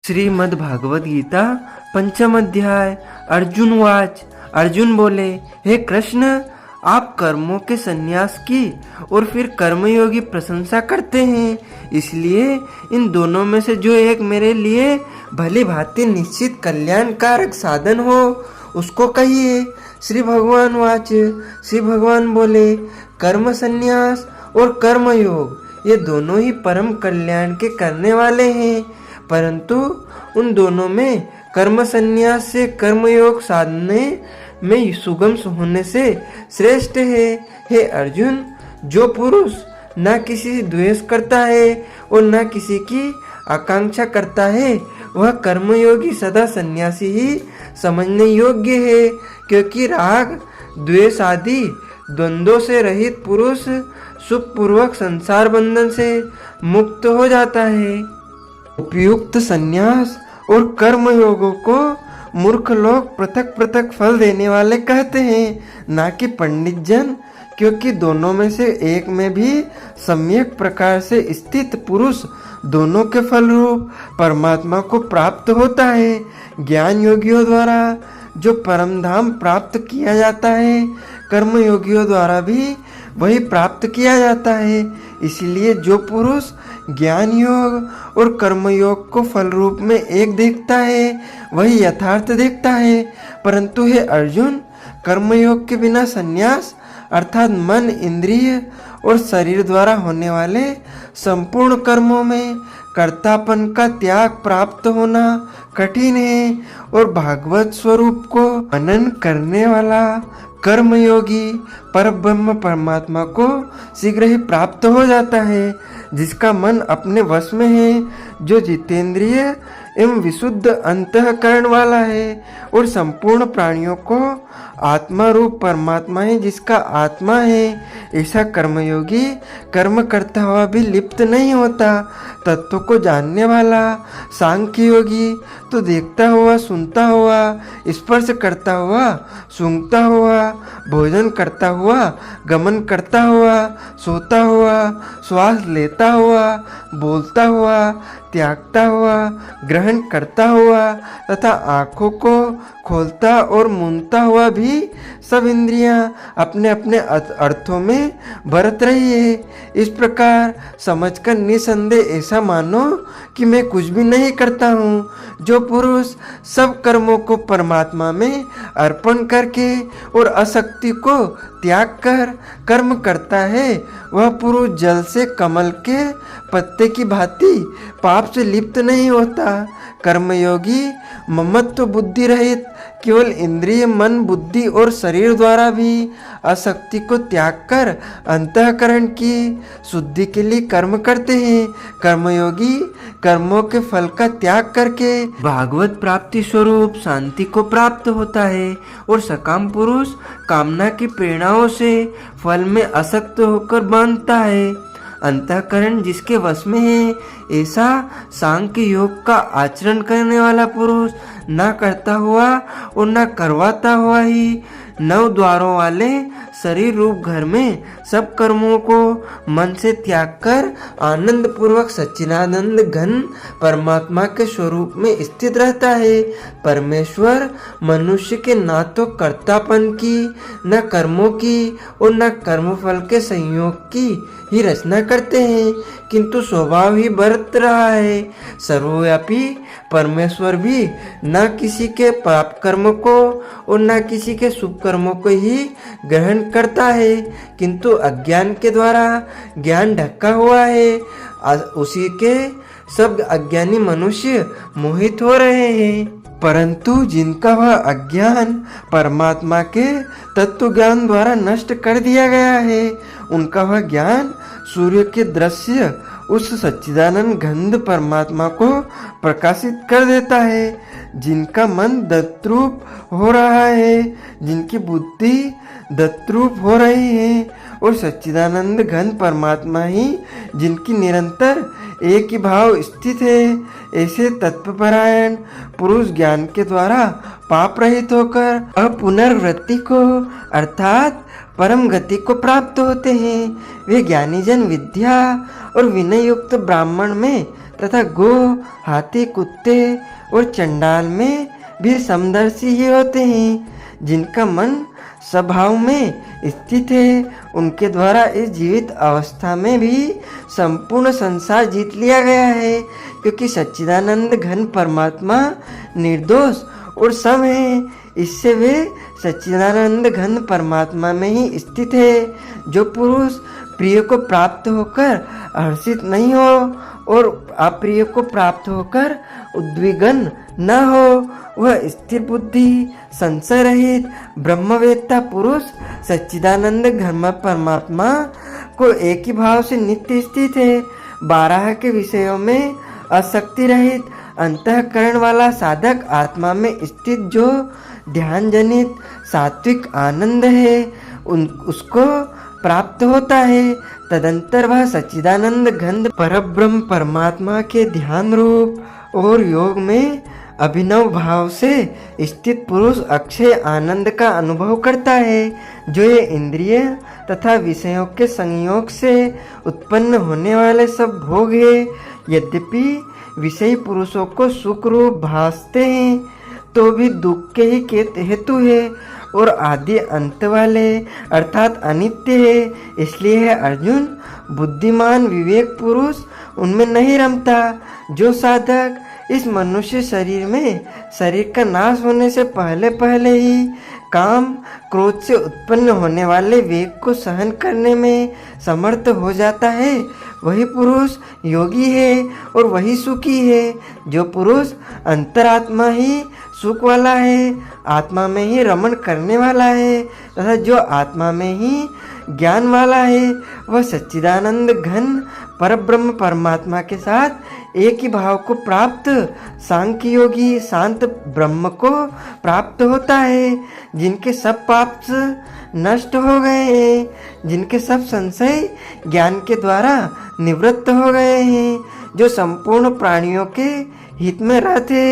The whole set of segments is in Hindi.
श्रीमद् भागवत गीता पंचम अध्याय। अर्जुन वाच। अर्जुन बोले, हे कृष्ण, आप कर्मों के संन्यास की और फिर कर्मयोगी प्रशंसा करते हैं, इसलिए इन दोनों में से जो एक मेरे लिए भली भांति निश्चित कल्याणकारक साधन हो उसको कहिए। श्री भगवान वाच। श्री भगवान बोले, कर्म संन्यास और कर्मयोग ये दोनों ही परम कल्याण के करने वाले हैं, परंतु उन दोनों में कर्म संन्यास से कर्मयोग साधने में सुगम होने से श्रेष्ठ है। हे अर्जुन, जो पुरुष न किसी से द्वेष करता है और न किसी की आकांक्षा करता है, वह कर्मयोगी सदा सन्यासी ही समझने योग्य है, क्योंकि राग द्वेष आदि द्वंद्वों से रहित पुरुष सुखपूर्वक संसार बंधन से मुक्त हो जाता है। उपयुक्त संन्यास और कर्म योगों को मूर्ख लोग पृथक पृथक फल देने वाले कहते हैं, ना कि पंडित जन, क्योंकि दोनों में से एक में भी सम्यक प्रकार से स्थित पुरुष दोनों के फल रूप परमात्मा को प्राप्त होता है। ज्ञान योगियों द्वारा जो परम धाम प्राप्त किया जाता है, कर्म योगियों द्वारा भी वही प्राप्त किया जाता है। इसलिए जो पुरुष ज्ञान योग और कर्म योग को फल रूप में एक देखता है, वही यथार्थ देखता है। परंतु हे अर्जुन, कर्म योग के बिना संन्यास अर्थात मन, इंद्रिय और शरीर द्वारा होने वाले संपूर्ण कर्मों में कर्तापन का त्याग प्राप्त होना कठिन है, और भागवत स्वरूप को मनन करने वाला कर्मयोगी परब्रह्म परमात्मा को शीघ्र ही प्राप्त हो जाता है, जिसका मन अपने वश में है, जो जितेंद्रिय एवं विशुद्ध अंतःकरण वाला है, और संपूर्ण प्राणियों को आत्मा रूप परमात्मा है जिसका आत्मा है। ऐसा कर्मयोगी कर्म करता हुआ भी लिप्त नहीं होता। तत्व को जानने वाला सांख्य योगी तो देखता हुआ, सुनता हुआ, स्पर्श करता हुआ, सूंघता हुआ, भोजन करता हुआ, गमन करता हुआ, सोता हुआ, श्वास लेता हुआ, बोलता हुआ, त्यागता हुआ, ग्रहण करता हुआ तथा आँखों को खोलता और मूंदता हुआ भी सब इंद्रियां अपने अपने अर्थों में बरत रही है। इस प्रकार समझकर निसंदेह ऐसा मानो कि मैं कुछ भी नहीं करता हूँ। जो पुरुष सब कर्मों को परमात्मा में अर्पण करके और आसक्ति को त्याग कर कर्म करता है, वह पुरुष जल से कमल के पत्ते की भांति पाप से लिप्त नहीं होता। कर्मयोगी ममत्व बुद्धि रहित केवल इंद्रिय, मन, बुद्धि और शरीर द्वारा भी आसक्ति को त्याग कर अंतःकरण की शुद्धि के लिए कर्म करते हैं। कर्मयोगी कर्मों के फल का त्याग करके भागवत प्राप्ति स्वरूप शांति को प्राप्त होता है, और सकाम पुरुष कामना की प्रेरणाओं से फल में आसक्त होकर बांधता है। अंतःकरण जिसके वश में है, ऐसा सांख्य योग का आचरण करने वाला पुरुष न करता हुआ और न करवाता हुआ ही 9 द्वारों वाले शरीर रूप घर में सब कर्मों को मन से त्याग कर आनंद पूर्वक सच्चिदानंद घन परमात्मा के स्वरूप में स्थित रहता है। परमेश्वर मनुष्य के न तो कर्तापन की, न कर्मों की और न कर्मफल के संयोग की ही रचना करते हैं, किंतु स्वभाव ही बरत रहा है। सर्वव्यापी परमेश्वर भी न किसी के पाप कर्म को और न किसी के शुभ कर्मों को ही ग्रहण करता है, किंतु अज्ञान के द्वारा ज्ञान ढका हुआ है, उसी के सब अज्ञानी मनुष्य मोहित हो रहे हैं। परंतु जिनका वह अज्ञान परमात्मा के तत्व ज्ञान द्वारा नष्ट कर दिया गया है, उनका वह ज्ञान सूर्य के दृश्य उस सच्चिदानंद घन परमात्मा को प्रकाशित कर देता है। जिनका मन दत्तरूप हो रहा है, जिनकी बुद्धि दत्तरूप हो रही है, और सच्चिदानंद घन परमात्मा ही जिनकी निरंतर एक ही भाव स्थित है, ऐसे तत्वपरायण पुरुष ज्ञान के द्वारा पाप रहित होकर अपुनर्वृत्ति को अर्थात परम गति को प्राप्त होते हैं। वे ज्ञानी जन विद्या और विनय युक्त ब्राह्मण में तथा गो, हाथी, कुत्ते और चंडाल में भी समदर्शी ही होते हैं। जिनका मन स्वभाव में स्थित है, उनके द्वारा इस जीवित अवस्था में भी संपूर्ण संसार जीत लिया गया है, क्योंकि सच्चिदानंद घन परमात्मा निर्दोष और सम है। इससे वे सच्चिदानंद घन परमात्मा में ही स्थित है। जो पुरुष प्रिय को प्राप्त होकर हर्षित नहीं हो और अप्रिय को प्राप्त होकर उद्विग्न न हो, वह स्थिर बुद्धि, संशय रहित ब्रह्मवेत्ता पुरुष सच्चिदानंद घन परमात्मा को एक ही भाव से नित्य स्थित है। 12 के विषयों में आसक्ति रहित अंतःकरण वाला साधक आत्मा में स्थित जो ध्यान जनित सात्विक आनंद है उसको प्राप्त होता है। तदंतर वह सच्चिदानंद घन परब्रह्म परमात्मा के ध्यान रूप और योग में अभिनव भाव से स्थित पुरुष अक्षय आनंद का अनुभव करता है, जो ये इंद्रिय तथा विषयों के संयोग से उत्पन्न होने वाले सब भोग है। यद्यपि विषयी पुरुषों को सुख रूप भासते हैं, तो भी दुख के ही हेतु है और आदि अंत वाले अर्थात अनित्य है। इसलिए है अर्जुन, बुद्धिमान विवेक पुरुष उनमें नहीं रमता। जो साधक इस मनुष्य शरीर में शरीर का नाश होने से पहले पहले ही काम क्रोध से उत्पन्न होने वाले वेग को सहन करने में समर्थ हो जाता है, वही पुरुष योगी है और वही सुखी है। जो पुरुष अंतरात्मा ही सुख वाला है, आत्मा में ही रमण करने वाला है तथा जो आत्मा में ही ज्ञान वाला है, वह सच्चिदानंद घन परब्रह्म परमात्मा के साथ एक ही भाव को प्राप्त सांख्य योगी शांत ब्रह्म को प्राप्त होता है। जिनके सब पाप नष्ट हो गए हैं, जिनके सब संशय ज्ञान के द्वारा निवृत्त हो गए हैं, जो संपूर्ण प्राणियों के हित में रहते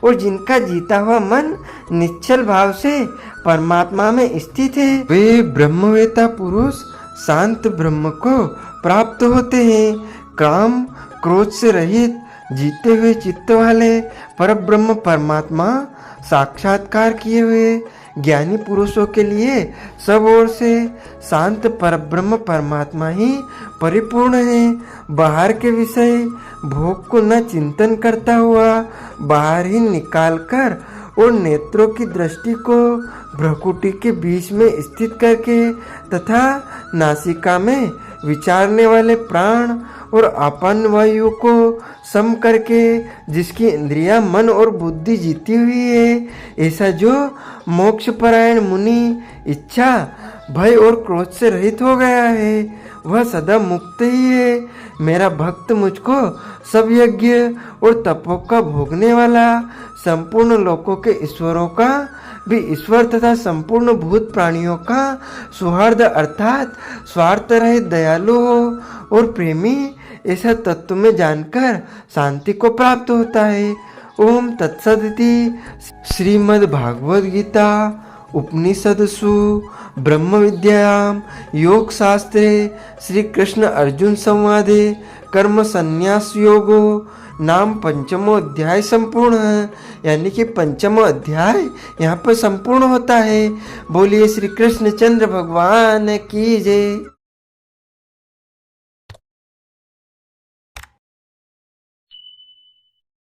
और जिनका जीता हुआ मन निश्चल भाव से परमात्मा में स्थित है, वे ब्रह्मवेत्ता पुरुष शांत ब्रह्म को प्राप्त होते हैं। काम क्रोध से रहित जीते हुए चित्त वाले परब्रह्म परमात्मा साक्षात्कार किए हुए ज्ञानी पुरुषों के लिए सब ओर से शांत परब्रह्म परमात्मा ही परिपूर्ण है। बाहर के विषय भोग को न चिंतन करता हुआ बाहर ही निकालकर और नेत्रों की दृष्टि को भ्रकुटी के बीच में स्थित करके तथा नासिका में विचारने वाले प्राण और अपान वायु को सम करके जिसकी इंद्रियां मन और बुद्धि जीती हुई है, ऐसा जो मोक्ष परायण मुनि इच्छा भय और क्रोध से रहित हो गया है, वह सदा मुक्त ही है। मेरा भक्त मुझको सब यज्ञ और तपों का भोगने वाला, संपूर्ण लोकों के ईश्वरों का भी ईश्वर तथा संपूर्ण भूत प्राणियों का सौहार्द अर्थात स्वार्थ रहित दयालु हो और प्रेमी, ऐसा तत्व में जानकर शांति को प्राप्त होता है। ओम तत्सदिति। श्रीमद् भागवत गीता उपनिषदसु ब्रह्म विद्यायाम योग शास्त्रे श्री कृष्ण अर्जुन संवादे कर्म संन्यास योगो नाम 5वां अध्याय संपूर्ण है। यानी कि 5वां अध्याय यहाँ पर संपूर्ण होता है। बोलिए श्री कृष्ण चंद्र भगवान की जय।